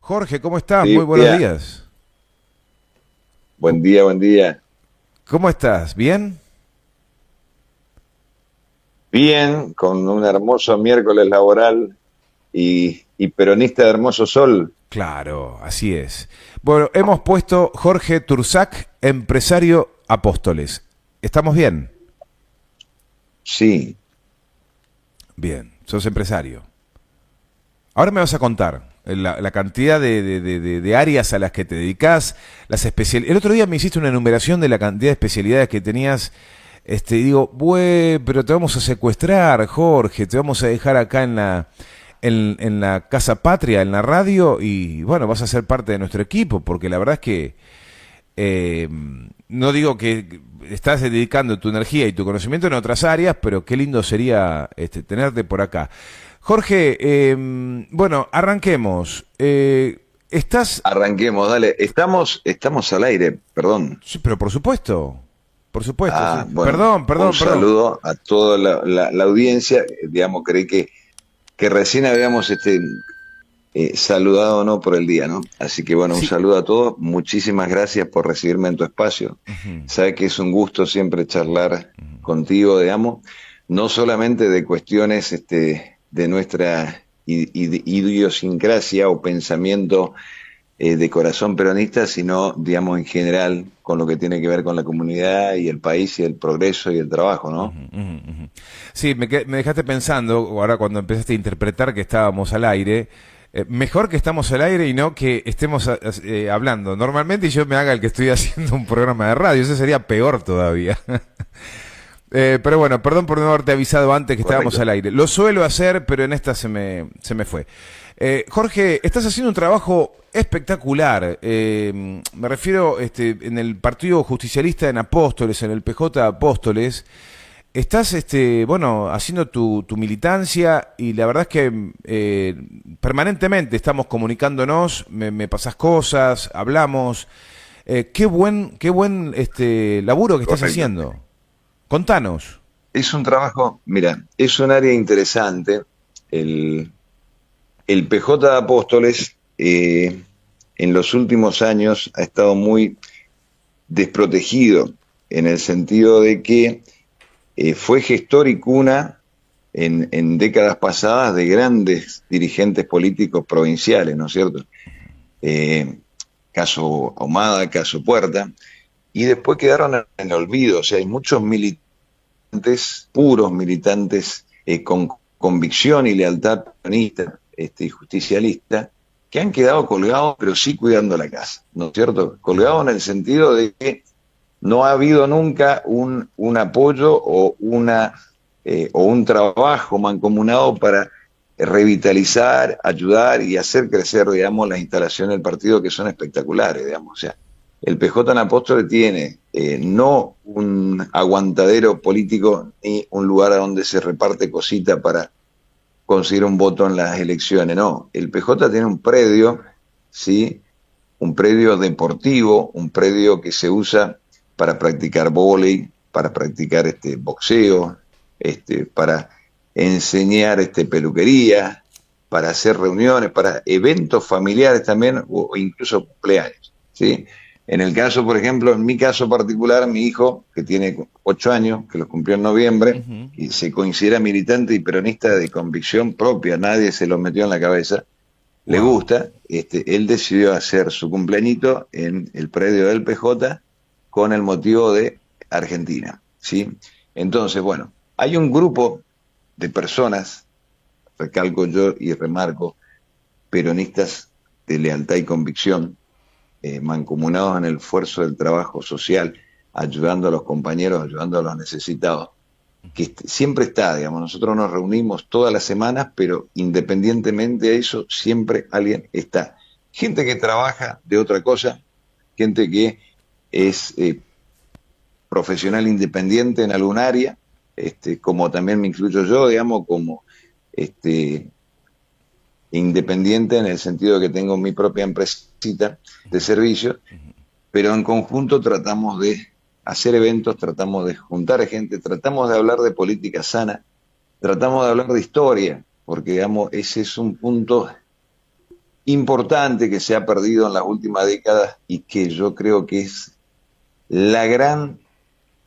Jorge, ¿cómo estás? Sí, Muy buenos día. días. Buen día, buen día. ¿Cómo estás? ¿Bien? Bien, con un hermoso miércoles laboral y peronista de hermoso sol. Claro, así es. Bueno, hemos puesto Jorge Tursac, empresario Apóstoles. ¿Estamos bien? Sí, Bien, sos empresario. Ahora me vas a contar la cantidad de áreas a las que te dedicas, las especialidades. El otro día me hiciste una enumeración de la cantidad de especialidades que tenías. Y digo, pero te vamos a secuestrar, Jorge, te vamos a dejar acá en la Casa Patria, en la radio, y bueno, vas a ser parte de nuestro equipo, porque la verdad es que eh, no digo que estás dedicando tu energía y tu conocimiento en otras áreas, pero qué lindo sería tenerte por acá. Jorge, bueno, arranquemos. ¿Estás? arranquemos, dale. Estamos al aire, perdón. Sí, pero por supuesto, sí. Bueno, Perdón, un perdón, perdón. saludo a toda la audiencia. Digamos, creí que recién habíamos saludado no por el día, ¿no? Así que bueno, un Sí. saludo a todos. Muchísimas gracias por recibirme en tu espacio. Ujú, Sabes que es un gusto siempre charlar contigo, digamos, no solamente de cuestiones de nuestra idiosincrasia o pensamiento de corazón peronista, sino, digamos, en general con lo que tiene que ver con la comunidad y el país y el progreso y el trabajo, ¿no? ujú, ujú, ujú. Sí, me dejaste pensando, ahora cuando empezaste a interpretar que estábamos al aire, mejor que estamos al aire y no que estemos hablando. Normalmente yo me haga el que estoy haciendo un programa de radio, eso sería peor todavía. Pero bueno, perdón por no haberte avisado antes que estábamos Correcto. al aire. Lo suelo hacer, pero en esta se me fue. Jorge, estás haciendo un trabajo espectacular. Me refiero en el Partido Justicialista en Apóstoles, en el PJ de Apóstoles. Estás, bueno, haciendo tu militancia y la verdad es que permanentemente estamos comunicándonos, me pasás cosas, hablamos. Qué buen laburo que estás Correcto. haciendo. Contanos. Es un trabajo, mira, es un área interesante. El, el PJ de Apóstoles en los últimos años ha estado muy desprotegido en el sentido de que fue gestor y cuna en décadas pasadas de grandes dirigentes políticos provinciales, ¿no es cierto? Eh, Caso Ahumada, caso Puerta, y después quedaron en el olvido. O sea, hay muchos militantes, puros militantes con convicción y lealtad peronista y justicialista, que han quedado colgados, pero sí cuidando la casa, ¿no es cierto? Colgados en el sentido de que no ha habido nunca un apoyo o un trabajo mancomunado para revitalizar, ayudar y hacer crecer, digamos, las instalaciones del partido que son espectaculares, digamos. O sea, el PJ en Apóstoles tiene no un aguantadero político ni un lugar a donde se reparte cosita para conseguir un voto en las elecciones, no. El PJ tiene un predio, ¿sí? Un predio deportivo, un predio que se usa para practicar vóley, para practicar boxeo, para enseñar peluquería, para hacer reuniones, para eventos familiares también, o incluso cumpleaños, ¿sí? En el caso, por ejemplo, en mi caso particular, mi hijo, que tiene 8 años, que lo cumplió en noviembre, Ujú. y se considera militante y peronista de convicción propia, nadie se lo metió en la cabeza, le Wow. gusta, él decidió hacer su cumpleañito en el predio del PJ con el motivo de Argentina, ¿sí? Entonces, bueno, hay un grupo de personas, recalco yo y remarco, peronistas de lealtad y convicción, mancomunados en el esfuerzo del trabajo social, ayudando a los compañeros, ayudando a los necesitados, que siempre está, digamos, nosotros nos reunimos todas las semanas, pero independientemente de eso, siempre alguien está. Gente que trabaja de otra cosa, gente que es profesional independiente en algún área, como también me incluyo yo, digamos, como este, independiente en el sentido de que tengo mi propia empresita de servicio, pero en conjunto tratamos de hacer eventos, tratamos de juntar a gente, tratamos de hablar de política sana, tratamos de hablar de historia, porque digamos, ese es un punto importante que se ha perdido en las últimas décadas y que yo creo que es la gran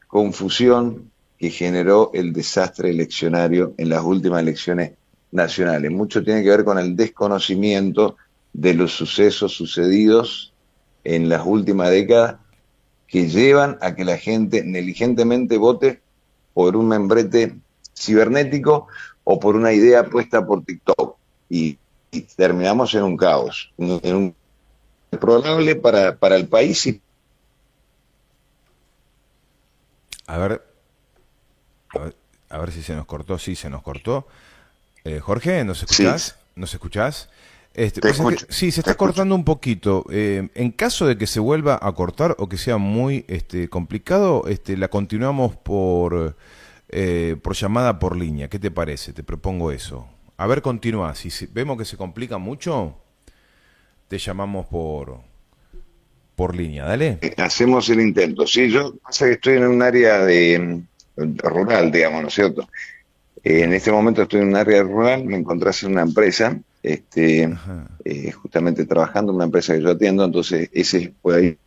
confusión que generó el desastre eleccionario en las últimas elecciones nacionales. Mucho tiene que ver con el desconocimiento de los sucesos sucedidos en las últimas décadas que llevan a que la gente negligentemente vote por un membrete cibernético o por una idea puesta por TikTok. Y terminamos en un caos, en un probable para el país. A ver, a ver, a ver si se nos cortó. Sí, se nos cortó. Jorge, ¿nos Sí, escuchás? ¿Nos escuchás? te Vos sabés escucho, que, sí, se te está escucho. cortando un poquito. En caso de que se vuelva a cortar o que sea muy complicado, la continuamos por llamada por línea. ¿Qué te parece? Te propongo eso. A ver, continúa. Si vemos que se complica mucho, te llamamos por línea. Dale. Hacemos el intento. Sí, yo pasa que estoy en un área de rural, digamos, ¿no es cierto? En este momento estoy en un área rural, me encontrás en una empresa, justamente trabajando en una empresa que yo atiendo, entonces ese puede ir.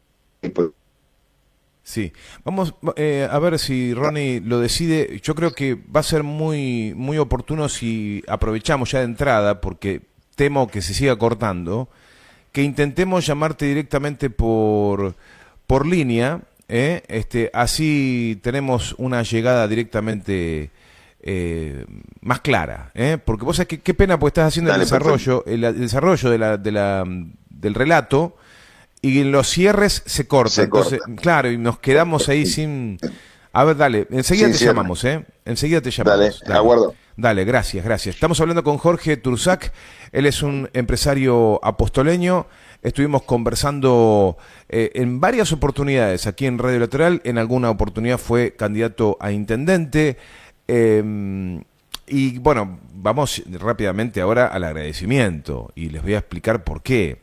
Sí, vamos a ver si Ronnie lo decide. Yo creo que va a ser muy, muy oportuno si aprovechamos ya de entrada, porque temo que se siga cortando, que intentemos llamarte directamente por línea, ¿eh? Así tenemos una llegada directamente más clara, ¿eh? Porque vos sabés que qué pena, porque estás haciendo Dale, perfecto. el desarrollo del relato y en los cierres se corta. Se Entonces, corta. claro, y nos quedamos ahí sin... A ver, dale, enseguida Sin te cierre. llamamos, ¿eh? Enseguida te Dale, llamamos, dale. aguardo. Dale, gracias, gracias. Estamos hablando con Jorge Turzac, él es un empresario apostoleño. Estuvimos conversando en varias oportunidades aquí en Radio Lateral. En alguna oportunidad fue candidato a intendente. Y bueno, vamos rápidamente ahora al agradecimiento y les voy a explicar por qué.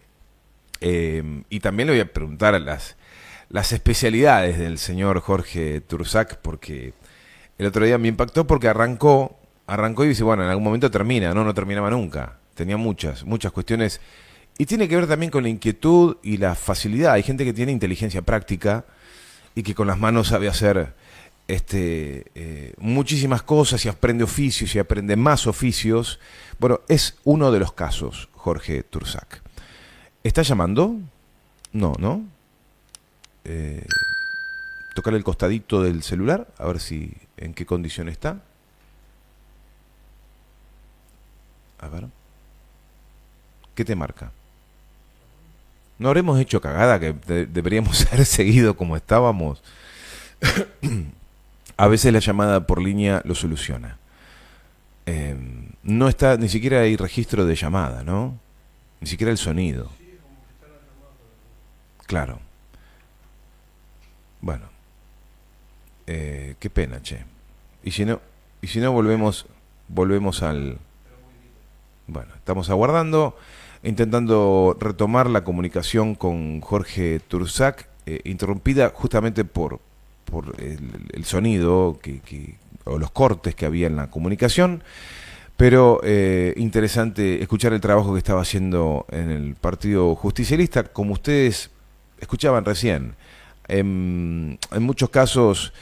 Y también le voy a preguntar a las especialidades del señor Jorge Turzac, porque el otro día me impactó porque arrancó y dice, bueno, en algún momento termina, no terminaba nunca. Tenía muchas cuestiones. Y tiene que ver también con la inquietud y la facilidad. Hay gente que tiene inteligencia práctica y que con las manos sabe hacer muchísimas cosas y aprende oficios y aprende más oficios. Bueno, es uno de los casos, Jorge Turzac. ¿Está llamando? No, ¿no? Eh, Tocarle el costadito del celular, a ver si en qué condición está. A ver. ¿Qué te marca? No habremos hecho cagada, que deberíamos haber seguido como estábamos. A veces la llamada por línea lo soluciona. No está, ni siquiera hay registro de llamada, ¿no? Ni siquiera el sonido. Claro. Bueno, qué pena, che. Y si no volvemos al... Bueno, estamos aguardando, intentando retomar la comunicación con Jorge Turzac, interrumpida justamente por el sonido o los cortes que había en la comunicación, pero interesante escuchar el trabajo que estaba haciendo en el Partido Justicialista, como ustedes escuchaban recién. En muchos casos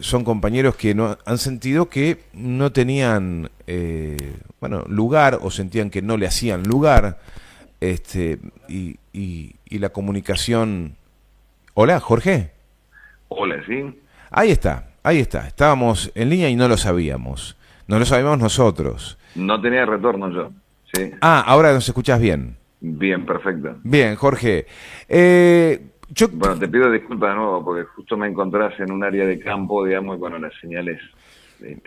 son compañeros que no han sentido que no tenían lugar o sentían que no le hacían lugar y la comunicación. Hola, Jorge. Hola, ¿sí? Ahí está. Estábamos en línea y no lo sabíamos. No lo sabíamos nosotros. No tenía retorno yo. Sí. Ah, ahora nos escuchás bien. Bien, perfecto. Bien, Jorge. Yo Bueno, te pido disculpas de nuevo porque justo me encontrás en un área de campo, digamos, y bueno, la señal es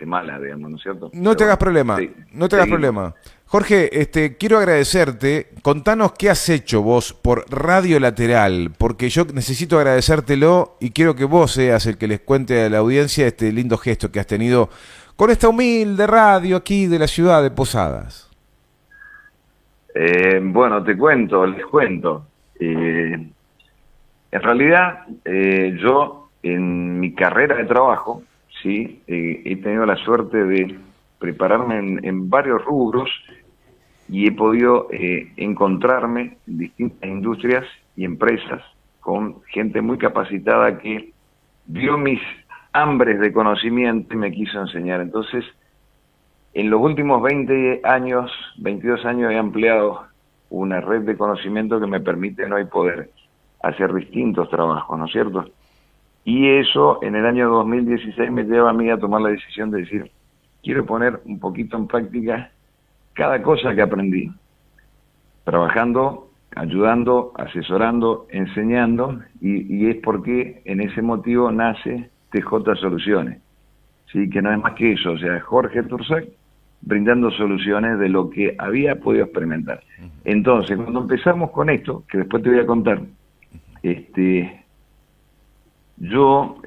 mala, digamos, ¿no es cierto? No Pero te hagas bueno, problema, sí, no te hagas seguimos. problema. Jorge, quiero agradecerte. Contanos qué has hecho vos por Radio Lateral, porque yo necesito agradecértelo y quiero que vos seas el que les cuente a la audiencia este lindo gesto que has tenido con esta humilde radio aquí de la ciudad de Posadas. Bueno, les cuento. En realidad, yo en mi carrera de trabajo, sí, he tenido la suerte de prepararme en varios rubros y he podido encontrarme en distintas industrias y empresas con gente muy capacitada que vio mis hambres de conocimiento y me quiso enseñar. Entonces, en los últimos 20 años, 22 años, he ampliado una red de conocimiento que me permite hoy poder hacer distintos trabajos, ¿no es cierto? Y eso en el año 2016 me lleva a mí a tomar la decisión de decir, quiero poner un poquito en práctica cada cosa que aprendí, trabajando, ayudando, asesorando, enseñando, y es porque en ese motivo nace TJ Soluciones, ¿sí? Que no es más que eso, o sea, Jorge Tursac brindando soluciones de lo que había podido experimentar. Entonces, cuando empezamos con esto, que después te voy a contar, yo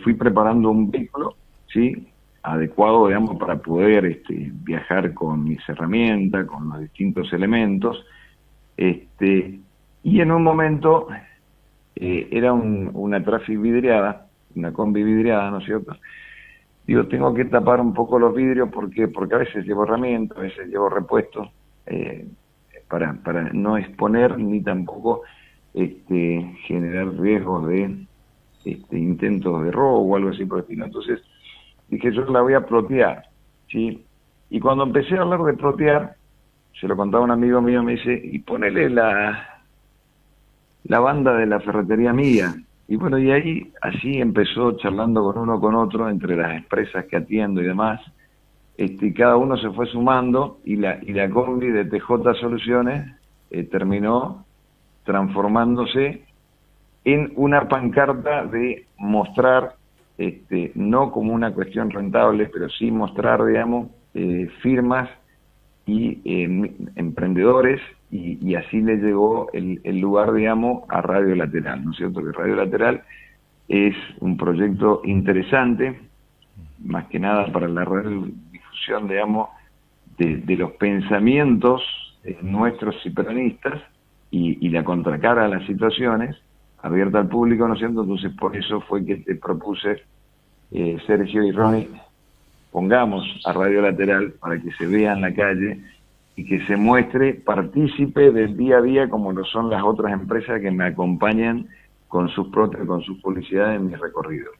fui preparando un vehículo, ¿sí? Adecuado, digamos, para poder viajar con mis herramientas, con los distintos elementos, y en un momento era una Traffic vidriada, una combi vidriada, ¿no es cierto? Digo, tengo que tapar un poco los vidrios, porque a veces llevo herramientas, a veces llevo repuestos, para no exponer ni tampoco generar riesgos de intentos de robo o algo así por el estilo. Entonces dije, yo la voy a plotear, ¿sí? Y cuando empecé a hablar de plotear, se lo contaba un amigo mío, me dice, y ponele la banda de la ferretería mía. Y bueno, y ahí así empezó charlando con uno con otro, entre las empresas que atiendo y demás, y cada uno se fue sumando, y la combi de TJ Soluciones terminó transformándose en una pancarta de mostrar, no como una cuestión rentable, pero sí mostrar, digamos, firmas y emprendedores, y así le llegó el lugar, digamos, a Radio Lateral, ¿no es cierto? Que Radio Lateral es un proyecto interesante, más que nada para la radiodifusión, digamos, de los pensamientos nuestros y peronistas, y la contracara a las situaciones, abierta al público, ¿no es cierto? Entonces, por eso fue que te propuse, Sergio y Ronnie, pongamos a Radio Lateral para que se vea en la calle y que se muestre partícipe del día a día, como lo son las otras empresas que me acompañan con sus publicidades en mi recorrido.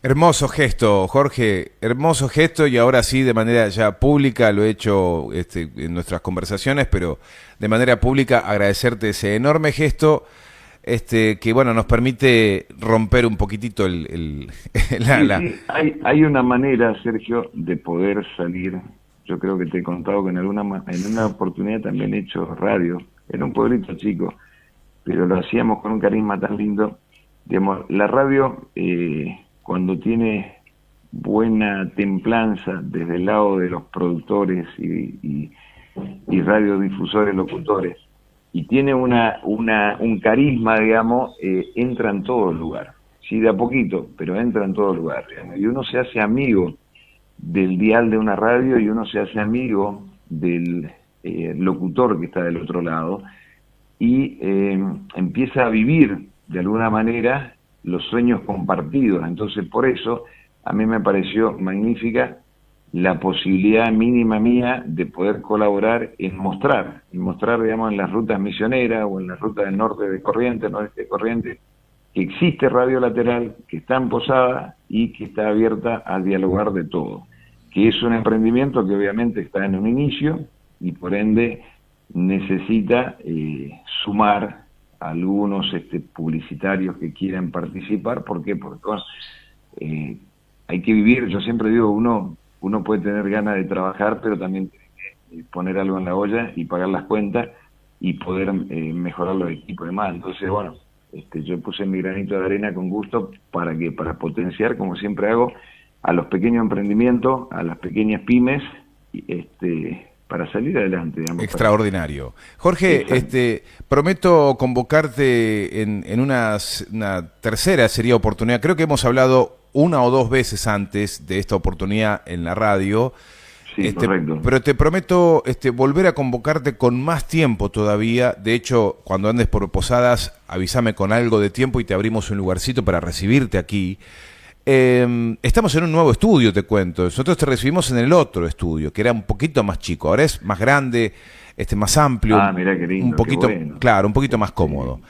Hermoso gesto, Jorge, hermoso gesto, y ahora sí, de manera ya pública, lo he hecho en nuestras conversaciones, pero de manera pública agradecerte ese enorme gesto, que bueno, nos permite romper un poquitito Sí, hay una manera, Sergio, de poder salir. Yo creo que te he contado que en una oportunidad también he hecho radio, era un pueblito chico, pero lo hacíamos con un carisma tan lindo. Digamos, la radio, cuando tiene buena templanza desde el lado de los productores y radiodifusores, locutores, y tiene un carisma, digamos, entra en todo lugar, sí, de a poquito, pero entra en todo lugar, digamos, y uno se hace amigo del dial de una radio, y uno se hace amigo del locutor que está del otro lado, y empieza a vivir de alguna manera los sueños compartidos. Entonces, por eso a mí me pareció magnífica la posibilidad mínima mía de poder colaborar en mostrar, digamos, en las rutas misioneras o en las rutas del norte de Corrientes, noreste de Corrientes, que existe Radio Lateral, que está en Posada y que está abierta a dialogar de todo, que es un emprendimiento que obviamente está en un inicio y por ende necesita sumar a algunos publicitarios que quieran participar. ¿Por qué? Porque bueno, hay que vivir. Yo siempre digo, uno puede tener ganas de trabajar, pero también tiene que poner algo en la olla y pagar las cuentas y poder mejorar los equipos y demás. Entonces, bueno, yo puse mi granito de arena con gusto para potenciar, como siempre hago, a los pequeños emprendimientos, a las pequeñas pymes, para salir adelante, digamos. Extraordinario. Jorge, prometo convocarte en una tercera sería oportunidad. Creo que hemos hablado una o dos veces antes de esta oportunidad en la radio. Sí, correcto. Pero te prometo volver a convocarte con más tiempo todavía. De hecho, cuando andes por Posadas, avísame con algo de tiempo y te abrimos un lugarcito para recibirte aquí. Estamos en un nuevo estudio, te cuento. Nosotros te recibimos en el otro estudio, que era un poquito más chico. Ahora es más grande, más amplio, Ah, mirá qué un lindo, qué poquito, bueno. claro, un poquito más Sí, cómodo. sí,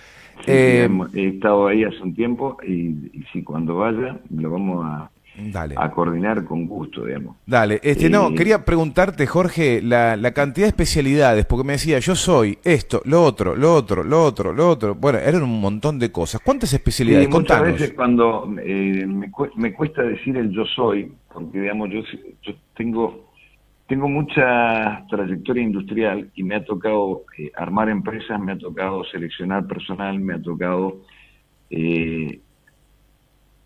sí, Eh, he estado ahí hace un tiempo y sí, cuando vaya lo vamos Dale. a coordinar con gusto, digamos. Dale, no, Eh, quería preguntarte, Jorge, la cantidad de especialidades, porque me decía, yo soy esto, lo otro, lo otro, lo otro, lo otro. Bueno, eran un montón de cosas. ¿Cuántas sí, especialidades? muchas veces Contanos. cuando me cuesta decir el yo soy, porque digamos, yo tengo mucha trayectoria industrial y me ha tocado armar empresas, me ha tocado seleccionar personal, me ha tocado eh,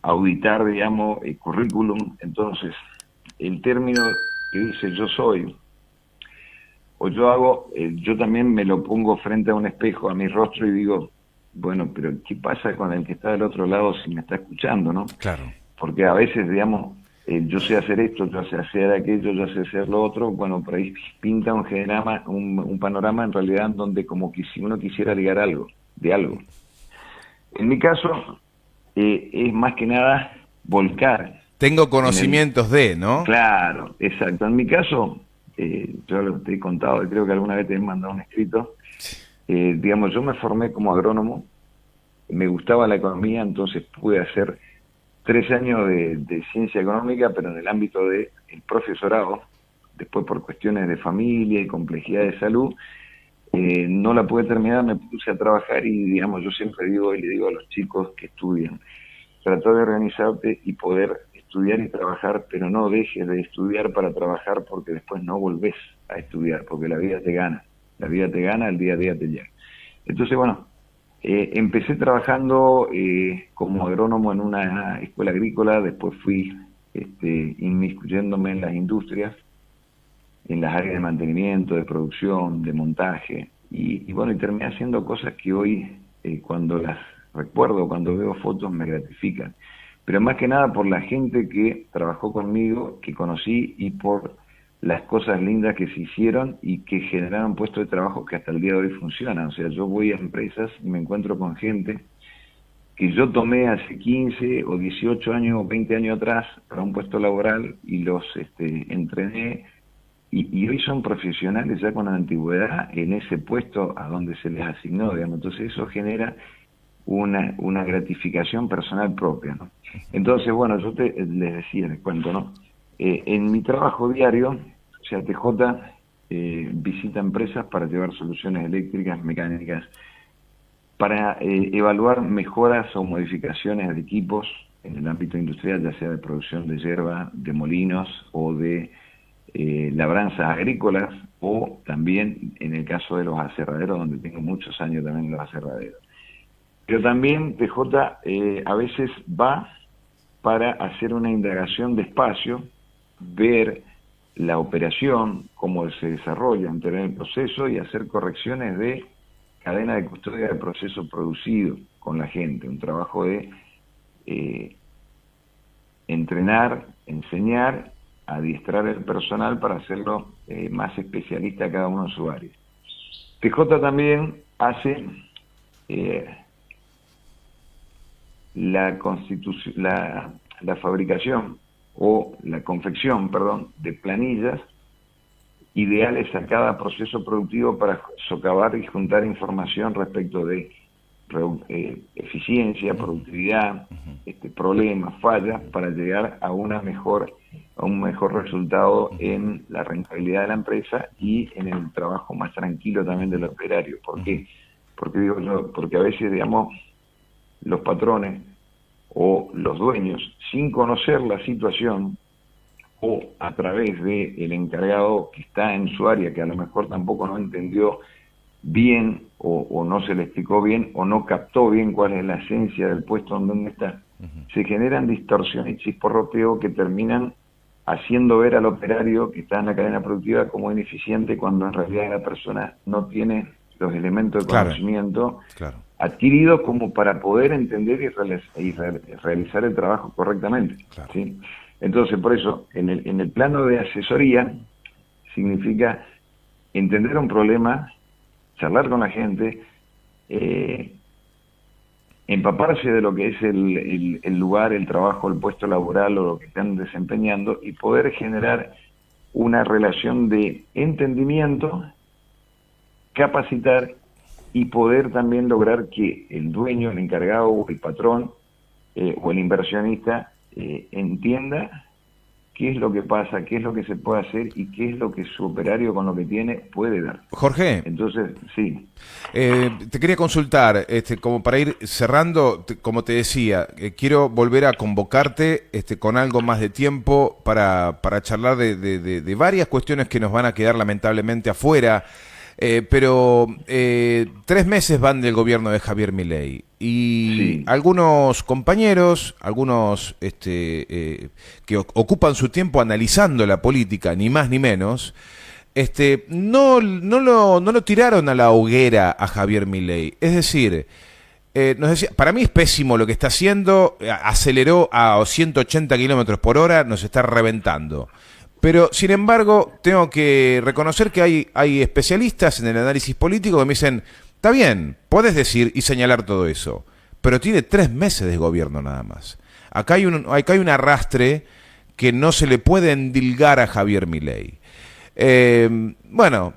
auditar, digamos, el currículum. Entonces, el término que dice yo soy, o yo hago, yo también me lo pongo frente a un espejo, a mi rostro y digo, bueno, pero ¿qué pasa con el que está del otro lado si me está escuchando, no? Claro. Porque a veces, digamos, yo sé hacer esto, yo sé hacer aquello, yo sé hacer lo otro, bueno, por ahí pinta un genograma, un panorama en realidad donde como que si uno quisiera ligar algo, de algo. En mi caso, es más que nada volcar Tengo en el... conocimientos de, ¿no? Claro, exacto. En mi caso, yo lo te he contado, creo que alguna vez te he mandado un escrito, digamos, yo me formé como agrónomo, me gustaba la economía, entonces pude hacer 3 años de ciencia económica, pero en el ámbito del profesorado. Después por cuestiones de familia y complejidad de salud, no la pude terminar, me puse a trabajar y digamos, yo siempre digo y le digo a los chicos que estudian, trata de organizarte y poder estudiar y trabajar, pero no dejes de estudiar para trabajar porque después no volvés a estudiar, porque la vida te gana, la vida te gana, el día a día te llega. Entonces, bueno, empecé trabajando como agrónomo en una escuela agrícola, después fui inmiscuyéndome en las industrias, en las áreas de mantenimiento, de producción, de montaje, y bueno, y terminé haciendo cosas que hoy, cuando las recuerdo, cuando veo fotos, me gratifican. Pero más que nada por la gente que trabajó conmigo, que conocí, y por las cosas lindas que se hicieron y que generaron puestos de trabajo que hasta el día de hoy funcionan. O sea, yo voy a empresas y me encuentro con gente que yo tomé hace 15 o 18 años o 20 años atrás para un puesto laboral y los entrené y hoy son profesionales ya con antigüedad en ese puesto a donde se les asignó, digamos. Entonces eso genera una gratificación personal propia, ¿no? Entonces, bueno, les decía, les cuento, ¿no? En mi trabajo diario, o sea, TJ visita empresas para llevar soluciones eléctricas, mecánicas, para evaluar mejoras o modificaciones de equipos en el ámbito industrial, ya sea de producción de hierba, de molinos o de labranzas agrícolas, o también en el caso de los aserraderos, donde tengo muchos años también en los aserraderos. Pero también PJ a veces va para hacer una indagación de espacio, ver la operación, cómo se desarrolla, entender el proceso y hacer correcciones de cadena de custodia del proceso producido con la gente. Un trabajo de entrenar, enseñar, adiestrar el personal para hacerlo más especialista cada uno en su área. PJ también hace la fabricación o la confección, perdón, de planillas ideales a cada proceso productivo para socavar y juntar información respecto de eficiencia, productividad, problemas, fallas, para llegar a un mejor resultado en la rentabilidad de la empresa y en el trabajo más tranquilo también del operario. ¿Por qué? Porque digo yo, porque a veces, digamos, los patrones o los dueños, sin conocer la situación, o a través del encargado que está en su área, que a lo mejor tampoco no entendió bien o no se le explicó bien o no captó bien cuál es la esencia del puesto en donde está, se generan distorsiones y chisporroteo que terminan haciendo ver al operario que está en la cadena productiva como ineficiente, cuando en realidad la persona no tiene los elementos de Claro, conocimiento claro. adquiridos como para poder entender y realizar el trabajo correctamente, Claro. ¿sí? Entonces, por eso, en el plano de asesoría, significa entender un problema, charlar con la gente, empaparse de lo que es el lugar, el trabajo, el puesto laboral o lo que están desempeñando y poder generar una relación de entendimiento, capacitar y poder también lograr que el dueño, el encargado o el patrón o el inversionista entienda qué es lo que pasa, qué es lo que se puede hacer y qué es lo que su operario con lo que tiene puede dar. Jorge, Entonces, sí. te quería consultar, como para ir cerrando, como te decía, quiero volver a convocarte con algo más de tiempo para charlar de varias cuestiones que nos van a quedar lamentablemente afuera. Pero 3 meses van del gobierno de Javier Milei y Sí. algunos compañeros, algunos que ocupan su tiempo analizando la política, ni más ni menos, no lo tiraron a la hoguera a Javier Milei. Es decir, nos decía, para mí es pésimo lo que está haciendo, aceleró a 180 kilómetros por hora, nos está reventando. Pero, sin embargo, tengo que reconocer que hay especialistas en el análisis político que me dicen, está bien, podés decir y señalar todo eso, pero tiene 3 meses de gobierno nada más. Acá hay un arrastre que no se le puede endilgar a Javier Milei. Bueno,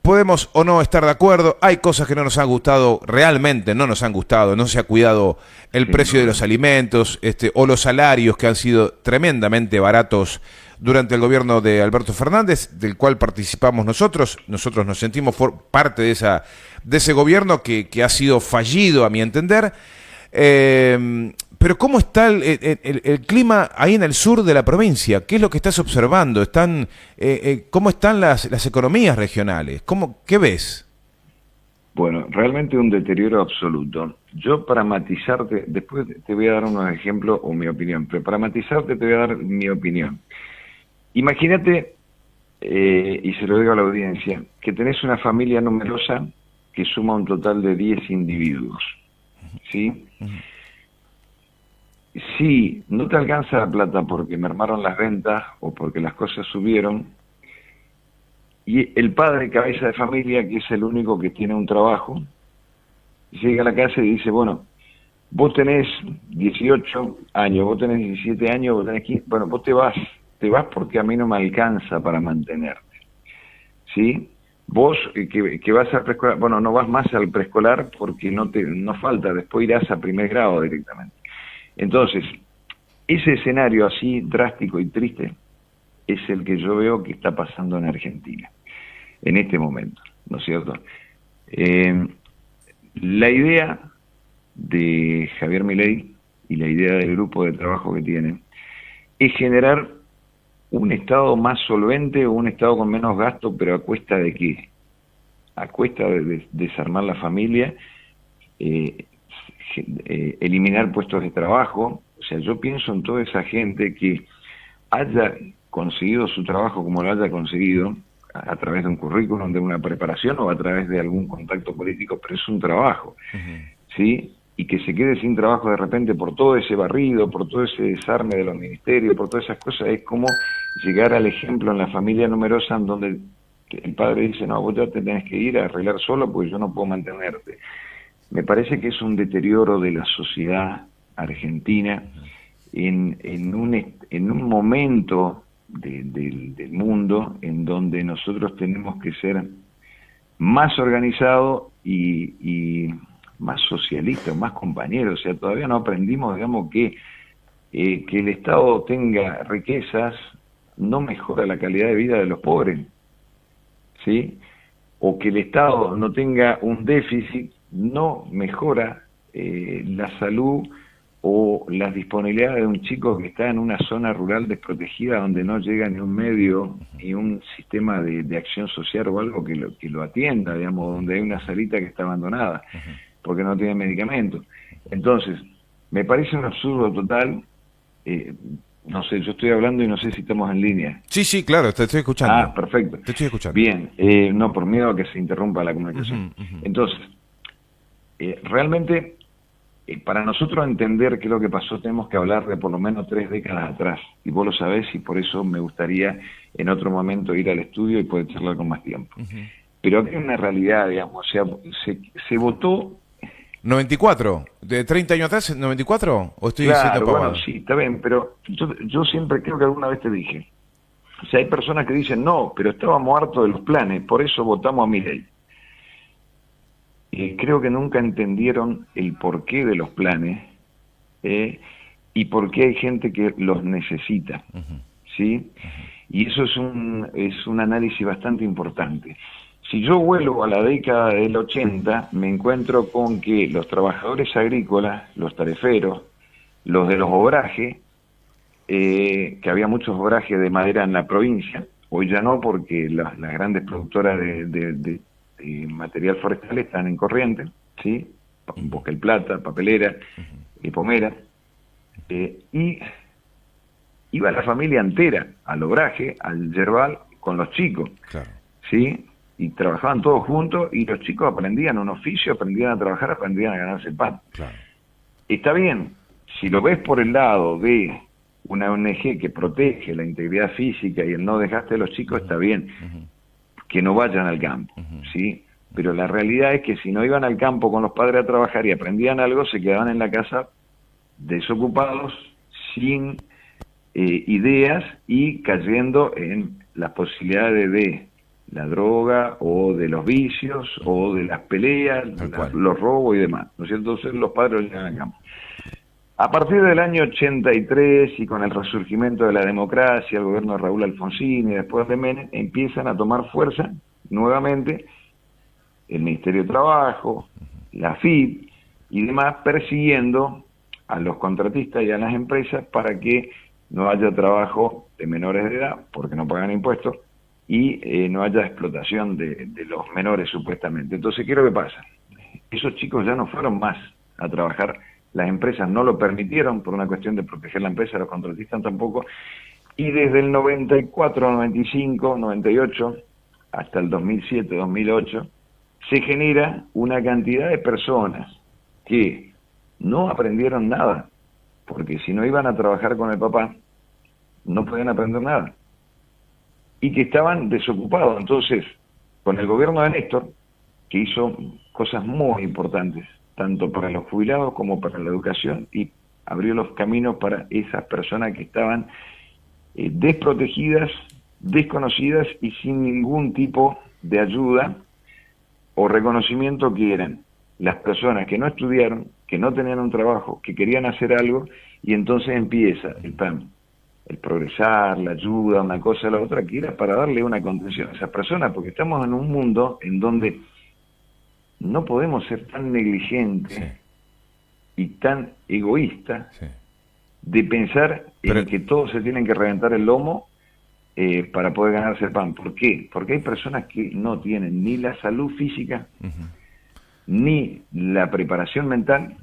podemos o no estar de acuerdo, hay cosas que no nos han gustado, realmente no nos han gustado, no se ha cuidado el precio de los alimentos, o los salarios que han sido tremendamente baratos durante el gobierno de Alberto Fernández, del cual participamos nosotros nos sentimos parte de ese gobierno que ha sido fallido a mi entender. Pero ¿cómo está el clima ahí en el sur de la provincia? ¿Qué es lo que estás observando? ¿Cómo están las economías regionales? ¿Qué ves? Bueno, realmente un deterioro absoluto. Yo para matizarte, después te voy a dar unos ejemplos o mi opinión, pero para matizarte te voy a dar mi opinión. Imagínate, y se lo digo a la audiencia, que tenés una familia numerosa que suma un total de 10 individuos, ¿sí? Si no te alcanza la plata porque mermaron las ventas o porque las cosas subieron, y el padre, cabeza de familia, que es el único que tiene un trabajo, llega a la casa y dice, bueno, vos tenés 18 años, vos tenés 17 años, vos tenés 15, bueno, vos te vas porque a mí no me alcanza para mantenerte, ¿sí? Vos que vas al preescolar, bueno, no vas más al preescolar porque no falta, después irás a primer grado directamente. Entonces, ese escenario así drástico y triste es el que yo veo que está pasando en Argentina, en este momento, ¿no es cierto? La idea de Javier Milei y la idea del grupo de trabajo que tiene es generar un Estado más solvente o un Estado con menos gasto, pero ¿a cuesta de qué? A cuesta de desarmar la familia, eliminar puestos de trabajo. O sea, yo pienso en toda esa gente que haya conseguido su trabajo como lo haya conseguido, a través de un currículum, de una preparación o a través de algún contacto político, pero es un trabajo, ¿sí? Y que se quede sin trabajo de repente por todo ese barrido, por todo ese desarme de los ministerios, por todas esas cosas, es como llegar al ejemplo en la familia numerosa en donde el padre dice, no, vos ya te tenés que ir a arreglar solo porque yo no puedo mantenerte. Me parece que es un deterioro de la sociedad argentina en un momento del mundo en donde nosotros tenemos que ser más organizados y más socialistas, más compañeros. O sea, todavía no aprendimos, digamos, que el Estado tenga riquezas no mejora la calidad de vida de los pobres, ¿sí? O que el Estado no tenga un déficit no mejora la salud o las disponibilidades de un chico que está en una zona rural desprotegida donde no llega ni un medio ni un sistema de acción social o algo que lo atienda, digamos, donde hay una salita que está abandonada porque no tiene medicamentos. Entonces, me parece un absurdo total. No sé, yo estoy hablando y no sé si estamos en línea. Sí, claro, te estoy escuchando. Ah, perfecto. Te estoy escuchando. Bien, no, por miedo a que se interrumpa la comunicación. Entonces, realmente, para nosotros entender qué es lo que pasó, tenemos que hablar de por lo menos 3 décadas atrás. Y vos lo sabés, y por eso me gustaría en otro momento ir al estudio y poder charlar con más tiempo. Pero aquí hay una realidad, digamos, o sea, se votó... 94. ¿De 30 años atrás, 94? ¿O estoy diciendo Claro, pavada? bueno, sí, está bien, pero yo siempre creo que alguna vez te dije, o sea, hay personas que dicen, no, pero estábamos hartos de los planes, por eso votamos a Milei. Creo que nunca entendieron el porqué de los planes y por qué hay gente que los necesita, ¿sí? Y eso es un análisis bastante importante. Si yo vuelvo a la década del 80, me encuentro con que los trabajadores agrícolas, los tareferos, los de los obrajes, que había muchos obrajes de madera en la provincia, hoy ya no porque las grandes productoras de material forestal están en Corrientes, ¿sí? Bosque el Plata, Papelera, Pomera, y iba la familia entera al obraje, al yerbal, con los chicos, Claro. ¿sí? Y trabajaban todos juntos y los chicos aprendían un oficio, aprendían a trabajar, aprendían a ganarse el pan. Claro. Está bien, si lo ves por el lado de una ONG que protege la integridad física y el no dejaste a los chicos, está bien, que no vayan al campo, ¿sí? Pero la realidad es que si no iban al campo con los padres a trabajar y aprendían algo, se quedaban en la casa desocupados, sin ideas y cayendo en las posibilidades de la droga o de los vicios o de las peleas, los robos y demás, ¿no es cierto? Entonces los padres llegan al campo. A partir del año 83 y con el resurgimiento de la democracia, el gobierno de Raúl Alfonsín y después de Menem, empiezan a tomar fuerza nuevamente el Ministerio de Trabajo, la FIP y demás, persiguiendo a los contratistas y a las empresas para que no haya trabajo de menores de edad, porque no pagan impuestos, y no haya explotación de los menores supuestamente. Entonces, ¿qué es lo que pasa? Esos chicos ya no fueron más a trabajar, las empresas no lo permitieron por una cuestión de proteger la empresa, los contratistas tampoco, y desde el 94, 95, 98, hasta el 2007, 2008, se genera una cantidad de personas que no aprendieron nada, porque si no iban a trabajar con el papá, no podían aprender nada, y que estaban desocupados. Entonces, con el gobierno de Néstor, que hizo cosas muy importantes, tanto para los jubilados como para la educación, y abrió los caminos para esas personas que estaban desprotegidas, desconocidas y sin ningún tipo de ayuda o reconocimiento, que eran las personas que no estudiaron, que no tenían un trabajo, que querían hacer algo, y entonces empieza el plan, el progresar, la ayuda, una cosa a la otra, que era para darle una contención a esas personas, porque estamos en un mundo en donde no podemos ser tan negligentes y tan egoístas de pensar en que todos se tienen que reventar el lomo para poder ganarse el pan. ¿Por qué? Porque hay personas que no tienen ni la salud física, ni la preparación mental,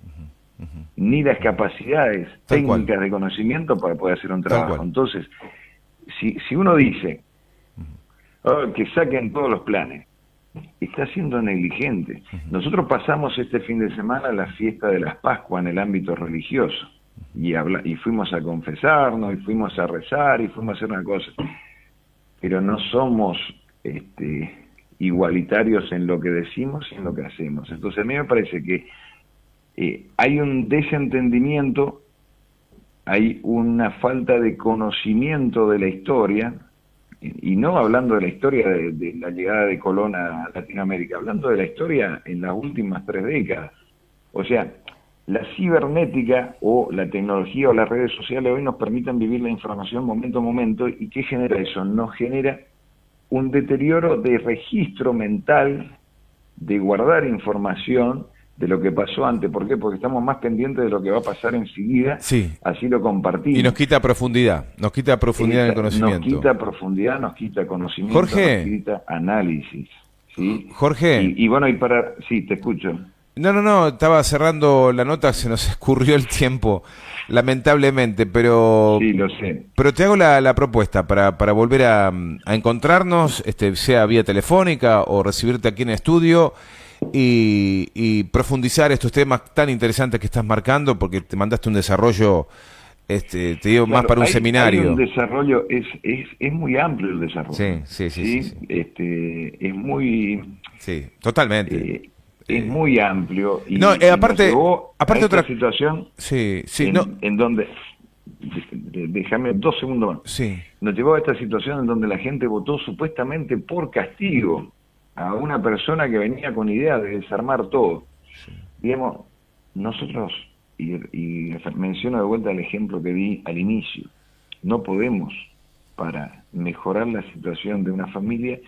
ni las capacidades técnicas de conocimiento para poder hacer un trabajo. Entonces, si uno dice que saquen todos los planes, está siendo negligente. Nosotros pasamos este fin de semana la fiesta de las Pascuas en el ámbito religioso, y fuimos a confesarnos, y fuimos a rezar, y fuimos a hacer una cosa, pero no somos igualitarios en lo que decimos y en lo que hacemos. Entonces a mí me parece que hay un desentendimiento, hay una falta de conocimiento de la historia, y no hablando de la historia de la llegada de Colón a Latinoamérica, hablando de la historia en las últimas 3 décadas. O sea, la cibernética o la tecnología o las redes sociales hoy nos permiten vivir la información momento a momento. ¿Y qué genera eso? Nos genera un deterioro de registro mental, de guardar información de lo que pasó antes. ¿Por qué? Porque estamos más pendientes de lo que va a pasar enseguida, así lo compartimos. Y nos quita profundidad, en el conocimiento. Nos quita profundidad, nos quita conocimiento, Jorge, nos quita análisis. ¿Sí? Jorge. Y bueno, sí, te escucho. No, estaba cerrando la nota, se nos escurrió el tiempo, lamentablemente, pero... Sí, lo sé. Pero te hago la propuesta para volver a encontrarnos, sea vía telefónica o recibirte aquí en el estudio, y profundizar estos temas tan interesantes que estás marcando, porque te mandaste un desarrollo, te digo, más para un seminario. Hay un desarrollo, es muy amplio el desarrollo. Sí. Es muy... Sí, totalmente. es muy amplio y, no, y nos aparte, llevó aparte a esta otra situación sí, sí, en, no, en donde, déjame 2 segundos más, sí, nos llevó a esta situación en donde la gente votó supuestamente por castigo a una persona que venía con idea de desarmar todo. Digamos, nosotros, y menciono de vuelta el ejemplo que di al inicio, no podemos, para mejorar la situación de una familia,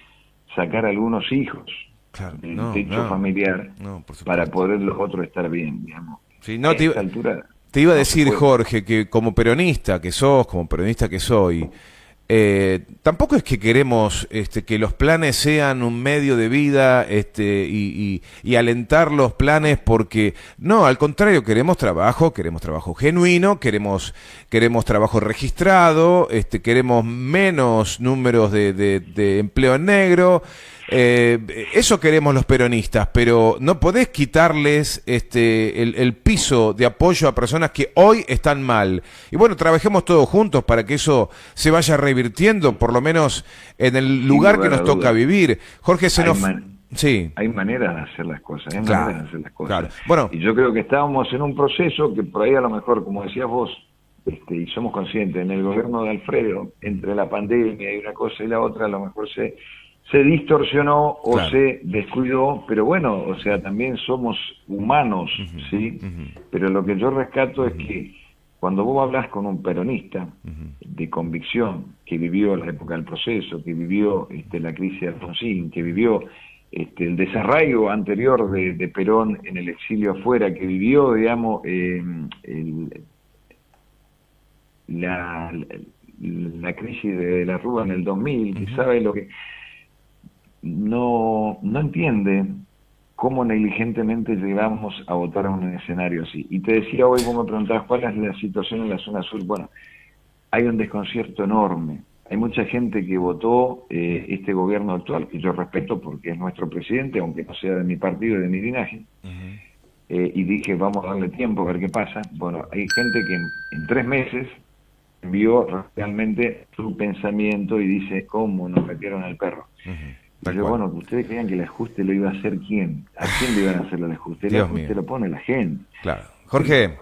sacar a algunos hijos claro, del techo no, familiar no, por supuesto. para poder los otros estar bien, digamos. Sí, A no, esta altura te iba a no se decir, puede. Jorge, que como peronista que sos, como peronista que soy, tampoco es que queremos que los planes sean un medio de vida y alentar los planes porque, no, al contrario, queremos trabajo genuino, queremos trabajo registrado, queremos menos números de empleo en negro. Eso queremos los peronistas, pero no podés quitarles el piso de apoyo a personas que hoy están mal. Y bueno, trabajemos todos juntos para que eso se vaya revirtiendo, por lo menos en el lugar que nos toca vivir. Jorge, sí, hay maneras de hacer las cosas, hay claro, maneras de hacer las cosas. claro. Bueno, Y yo creo que estábamos en un proceso que por ahí a lo mejor, como decías vos, y somos conscientes, en el gobierno de Alfredo, entre la pandemia y una cosa y la otra, a lo mejor se distorsionó o claro, se descuidó, pero bueno, o sea, también somos humanos, ¿sí? Pero lo que yo rescato es que cuando vos hablas con un peronista de convicción, que vivió la época del proceso, que vivió la crisis de Alfonsín, que vivió el desarraigo anterior de Perón en el exilio afuera, que vivió, digamos, la crisis de la Rúa en el 2000, que sabe lo que... no entiende cómo negligentemente llegamos a votar en un escenario así. Y te decía hoy, vos me preguntabas cuál es la situación en la zona sur. Bueno, hay un desconcierto enorme. Hay mucha gente que votó este gobierno actual, que yo respeto porque es nuestro presidente, aunque no sea de mi partido y de mi linaje, y dije, vamos a darle tiempo a ver qué pasa. Bueno, hay gente que en 3 meses vio realmente su pensamiento y dice, ¿cómo nos metieron al perro? Y yo, bueno, ustedes creían que el ajuste lo iba a hacer ¿quién? ¿A quién le iban a hacer el ajuste? El ajuste lo pone la gente. Claro. Jorge.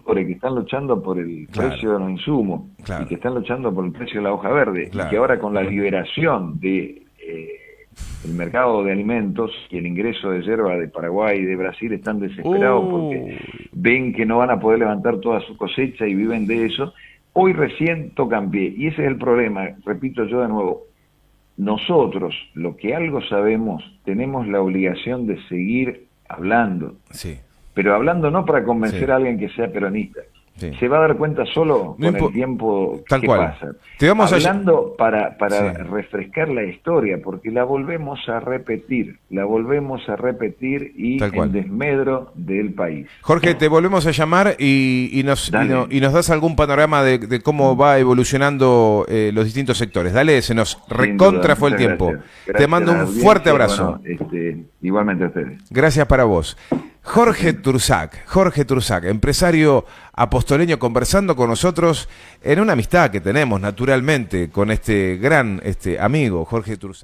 Que están luchando por el precio de los insumos, y que están luchando por el precio de la hoja verde, y que ahora con la liberación de el mercado de alimentos y el ingreso de yerba de Paraguay y de Brasil están desesperados porque ven que no van a poder levantar toda su cosecha y viven de eso. Hoy recién tocan pie, y ese es el problema, repito yo de nuevo. Nosotros, lo que algo sabemos, tenemos la obligación de seguir hablando. Sí. Pero hablando no para convencer a alguien que sea peronista. Sí. Se va a dar cuenta solo con el tiempo que pasa. Hablando para refrescar la historia, porque la volvemos a repetir y en desmedro del país. Jorge, te volvemos a llamar y nos das algún panorama de cómo va evolucionando los distintos sectores. Dale, se nos recontra fue el tiempo. Gracias. Te mando un fuerte abrazo. Bueno, igualmente a ustedes. Gracias para vos. Jorge Tursac, empresario apostoleño, conversando con nosotros en una amistad que tenemos naturalmente con este gran amigo, Jorge Tursac.